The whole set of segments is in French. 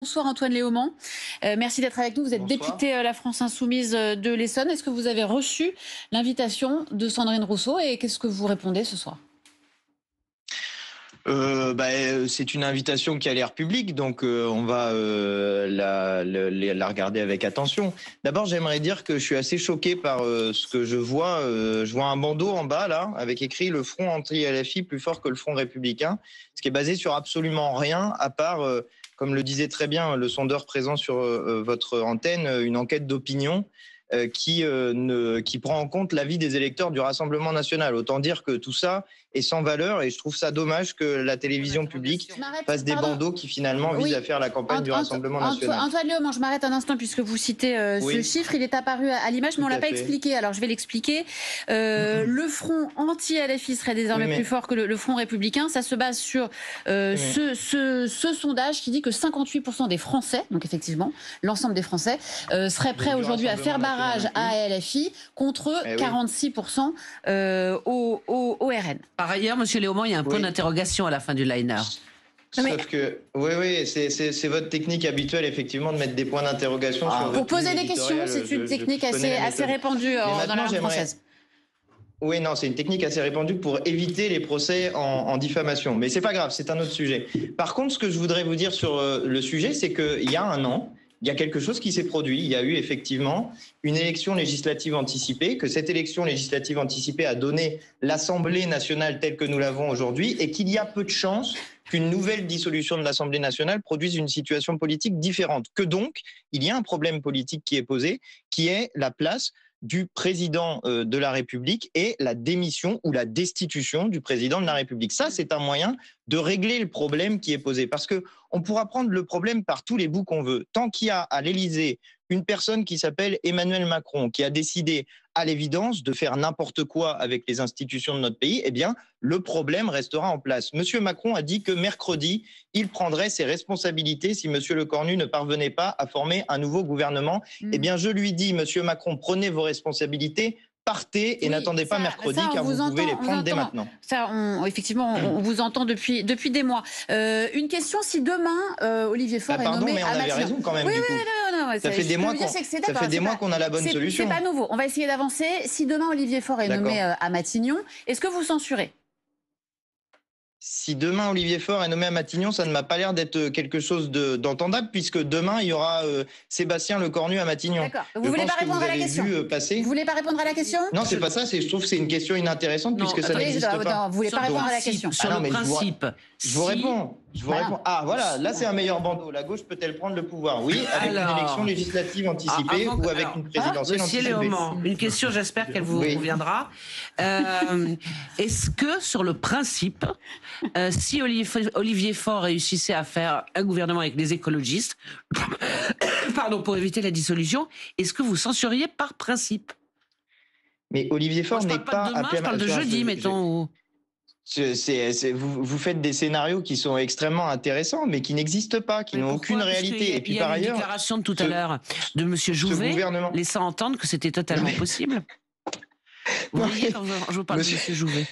Bonsoir Antoine Léaumont, merci d'être avec nous. Vous êtes Bonsoir. député La France Insoumise de l'Essonne. Est-ce que vous avez reçu l'invitation de Sandrine Rousseau et qu'est-ce que vous répondez ce soir? C'est une invitation qui a l'air publique, donc on va la regarder avec attention. D'abord, j'aimerais dire que je suis assez choqué par ce que je vois. Je vois un bandeau en bas, là, avec écrit «Le front anti-LFI plus fort que le front républicain», ce qui est basé sur absolument rien, à part, comme le disait très bien le sondeur présent sur votre antenne, une enquête d'opinion qui prend en compte l'avis des électeurs du Rassemblement national. Autant dire que tout ça est sans valeur et je trouve ça dommage que la télévision publique fasse des bandeaux qui finalement visent à faire la campagne du Rassemblement national. Antoine Léaumont, je m'arrête un instant puisque vous citez ce chiffre. Il est apparu à l'image, mais on ne l'a pas expliqué. Alors je vais l'expliquer. Le front anti-LFI serait désormais plus fort que le front républicain. Ça se base sur ce sondage qui dit que 58% des Français, donc effectivement l'ensemble des Français, seraient prêts aujourd'hui à faire barrage à LFI contre 46% au RN. Par ailleurs, Monsieur Léaumont, il y a un point d'interrogation à la fin du liner. Sauf que, oui, c'est votre technique habituelle, effectivement, de mettre des points d'interrogation sur pour poser des questions, c'est une technique assez répandue dans la langue française. Oui, non, c'est une technique assez répandue pour éviter les procès en diffamation. Mais c'est pas grave, c'est un autre sujet. Par contre, ce que je voudrais vous dire sur le sujet, c'est qu'il y a un an, il y a quelque chose qui s'est produit. Il y a eu effectivement une élection législative anticipée, que cette élection législative anticipée a donné l'Assemblée nationale telle que nous l'avons aujourd'hui, et qu'il y a peu de chances qu'une nouvelle dissolution de l'Assemblée nationale produise une situation politique différente. Que donc, il y a un problème politique qui est posé, qui est la place du président de la République et la démission ou la destitution du président de la République. Ça, c'est un moyen de régler le problème qui est posé. Parce qu'on pourra prendre le problème par tous les bouts qu'on veut. Tant qu'il y a à l'Élysée une personne qui s'appelle Emmanuel Macron, qui a décidé à l'évidence de faire n'importe quoi avec les institutions de notre pays, eh bien, le problème restera en place. Monsieur Macron a dit que mercredi, il prendrait ses responsabilités si Monsieur Lecornu ne parvenait pas à former un nouveau gouvernement. Eh bien, je lui dis, Monsieur Macron, prenez vos responsabilités, partez et n'attendez pas mercredi, car vous pouvez les prendre dès maintenant. Ça, effectivement, on vous entend depuis des mois. Une question, si demain, Olivier Faure est nommé mais on avait raison quand même, du coup. Ça fait des mois qu'on a la bonne solution. C'est pas nouveau. On va essayer d'avancer. Si demain, Olivier Faure est nommé à Matignon, est-ce que vous censurez ? Si demain Olivier Faure est nommé à Matignon, ça ne m'a pas l'air d'être quelque chose d'entendable, puisque demain il y aura Sébastien Lecornu à Matignon. D'accord. Vous voulez pas répondre à la question ? Vous voulez pas répondre à la question ? Non, c'est pas ça. Je trouve que c'est une question inintéressante puisque ça n'existe pas. Vous voulez pas répondre à la question ? Sur le principe. Je vous réponds. Ah voilà, là c'est un meilleur bandeau. La gauche peut-elle prendre le pouvoir? Oui, avec une élection législative anticipée ou avec une présidentielle anticipée. Monsieur Léaumont, une question, j'espère qu'elle vous reviendra. Est-ce que sur le principe, si Olivier Faure réussissait à faire un gouvernement avec les écologistes, pardon, pour éviter la dissolution, est-ce que vous censuriez par principe? Mais Olivier Faure n'est pas demain, je parle de jeudi, mettons. Vous faites des scénarios qui sont extrêmement intéressants, mais qui n'existent pas, qui n'ont aucune réalité. Et puis par ailleurs, il y a une déclaration de tout à l'heure de Monsieur Jouvet, laissant entendre que c'était totalement possible. Vous voyez quand je vous parle de Monsieur Jouvet.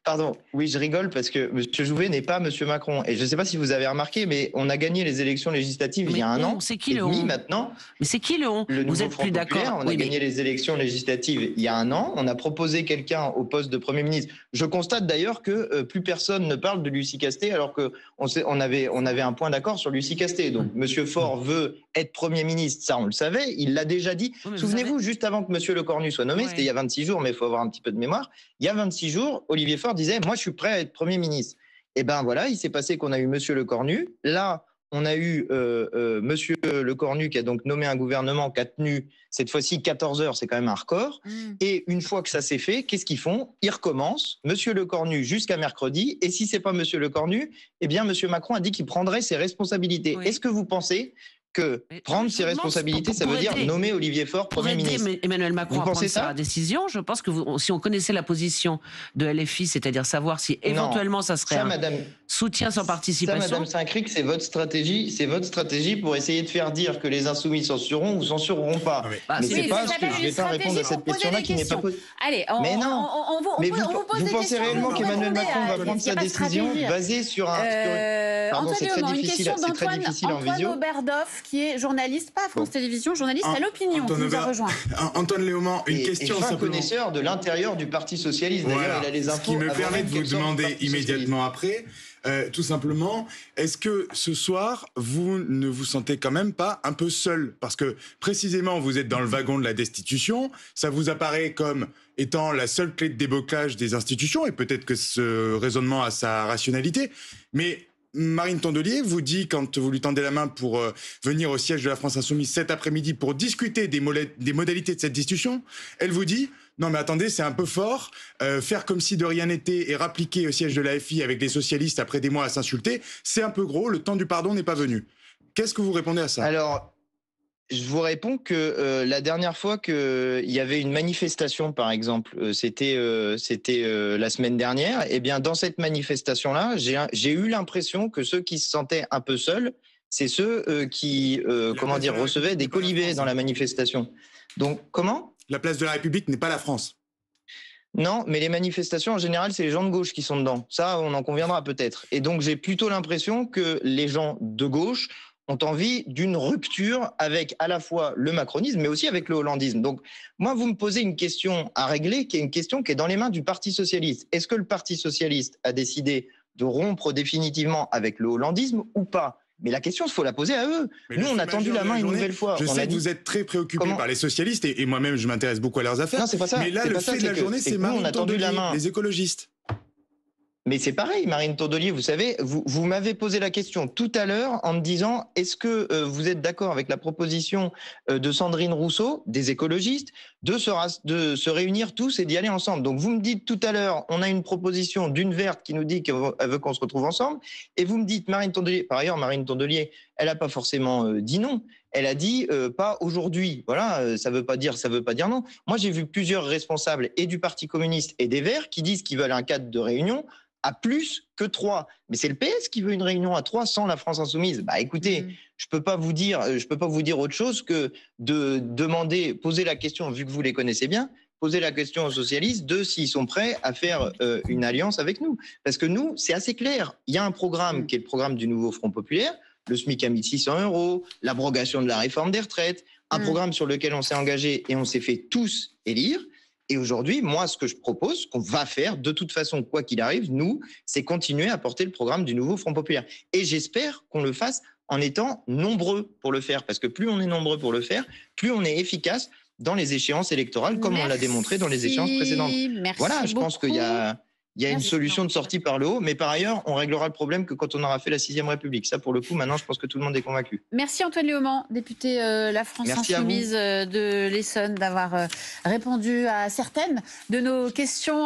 Pardon, oui, je rigole parce que M. Jouvet n'est pas M. Macron. Et je ne sais pas si vous avez remarqué, mais on a gagné les élections législatives il y a un an. C'est qui le on maintenant. Mais c'est qui le on? Vous êtes plus d'accord? On a gagné les élections législatives il y a un an. On a proposé quelqu'un au poste de Premier ministre. Je constate d'ailleurs que plus personne ne parle de Lucie Castet, alors qu'on avait un point d'accord sur Lucie Castet. Donc M. Faure veut être Premier ministre, ça on le savait, il l'a déjà dit. Souvenez-vous, juste avant que M. Lecornu soit nommé, c'était il y a 26 jours, mais il faut avoir un petit peu de mémoire, il y a 26 jours, Olivier Faure disait « moi je suis prêt à être Premier ministre ». Et ben voilà, il s'est passé qu'on a eu M. Lecornu. Là, on a eu M. Lecornu qui a donc nommé un gouvernement qui a tenu cette fois-ci 14 heures, c'est quand même un record. Et une fois que ça s'est fait, qu'est-ce qu'ils font? Ils recommencent, M. Lecornu jusqu'à mercredi. Et si c'est pas M. Lecornu, eh bien M. Macron a dit qu'il prendrait ses responsabilités. Est-ce que vous pensez que prendre ses responsabilités, ça veut dire nommer Olivier Faure Premier ministre. Emmanuel Macron à prendre sa décision. Je pense que si on connaissait la position de LFI, c'est-à-dire savoir si éventuellement ça serait un soutien sans participation. Ça, Madame Saint-Cric, c'est votre stratégie pour essayer de faire dire que les Insoumis censureront ou censureront pas. Mais c'est pas ce que je vais pas répondre à cette question-là qui n'est pas possible. Allez, vous pensez réellement qu'Emmanuel Macron va prendre sa décision basée sur un... Pardon, c'est très difficile en visio. Antoine Oberdoff, qui est journaliste, pas à France Télévisions, journaliste à l'Opinion, qui nous a rejoint. Antoine Léaumont, une question simplement. Connaisseur de l'intérieur du Parti Socialiste, d'ailleurs, il a les infos. Ce qui me permet de vous demander immédiatement après, tout simplement, est-ce que ce soir, vous ne vous sentez quand même pas un peu seul? Parce que précisément, vous êtes dans le wagon de la destitution, ça vous apparaît comme étant la seule clé de débocage des institutions, et peut-être que ce raisonnement a sa rationalité, mais... Marine Tondelier vous dit, quand vous lui tendez la main pour venir au siège de la France Insoumise cet après-midi pour discuter des modalités de cette discussion, elle vous dit « Non mais attendez, c'est un peu fort, faire comme si de rien n'était et rappliquer au siège de l'AFI avec les socialistes après des mois à s'insulter, c'est un peu gros, le temps du pardon n'est pas venu. » Qu'est-ce que vous répondez à ça? Alors, je vous réponds que la dernière fois qu'il y avait une manifestation, par exemple, c'était la semaine dernière, et bien dans cette manifestation-là, j'ai eu l'impression que ceux qui se sentaient un peu seuls, c'est ceux qui recevaient des colivets dans la manifestation. Donc, comment? La place de la République n'est pas la France. Non, mais les manifestations, en général, c'est les gens de gauche qui sont dedans. Ça, on en conviendra peut-être. Et donc, j'ai plutôt l'impression que les gens de gauche ont envie d'une rupture avec à la fois le macronisme, mais aussi avec le hollandisme. Donc, moi, vous me posez une question à régler, qui est une question qui est dans les mains du Parti socialiste. Est-ce que le Parti socialiste a décidé de rompre définitivement avec le hollandisme ou pas? Mais la question, il faut la poser à eux. Mais nous, on a tendu la main une nouvelle fois. Je sais que vous êtes très préoccupé par les socialistes, et moi-même, je m'intéresse beaucoup à leurs affaires. Non, c'est pas ça. Mais là, le fait de la journée, c'est Marine Tondelier, les écologistes. Mais c'est pareil, Marine Tondelier, vous savez, vous m'avez posé la question tout à l'heure en me disant, est-ce que vous êtes d'accord avec la proposition de Sandrine Rousseau, des écologistes, de se réunir tous et d'y aller ensemble? Donc vous me dites tout à l'heure, on a une proposition d'une verte qui nous dit qu'elle veut qu'on se retrouve ensemble, et vous me dites, Marine Tondelier, par ailleurs, Marine Tondelier, elle n'a pas forcément dit non. Elle a dit pas aujourd'hui. Voilà, ça veut pas dire non. Moi, j'ai vu plusieurs responsables et du Parti communiste et des Verts qui disent qu'ils veulent un cadre de réunion à plus que 3. Mais c'est le PS qui veut une réunion à 3 sans la France Insoumise. Bah écoutez, je peux pas vous dire autre chose que de demander, poser la question, vu que vous les connaissez bien, poser la question aux socialistes de s'ils sont prêts à faire une alliance avec nous. Parce que nous, c'est assez clair. Il y a un programme qui est le programme du nouveau Front populaire, le SMIC à 1 600 €, l'abrogation de la réforme des retraites, un programme sur lequel on s'est engagé et on s'est fait tous élire. Et aujourd'hui, moi, ce que je propose, qu'on va faire, de toute façon, quoi qu'il arrive, nous, c'est continuer à porter le programme du nouveau Front populaire. Et j'espère qu'on le fasse en étant nombreux pour le faire. Parce que plus on est nombreux pour le faire, plus on est efficace dans les échéances électorales, comme on l'a démontré dans les échéances précédentes. Voilà, je pense qu'il y a une solution de sortie par le haut, mais par ailleurs, on réglera le problème que quand on aura fait la 6e République. Ça, pour le coup, maintenant, je pense que tout le monde est convaincu. Merci Antoine Léaumont, député La France Insoumise de l'Essonne, d'avoir répondu à certaines de nos questions.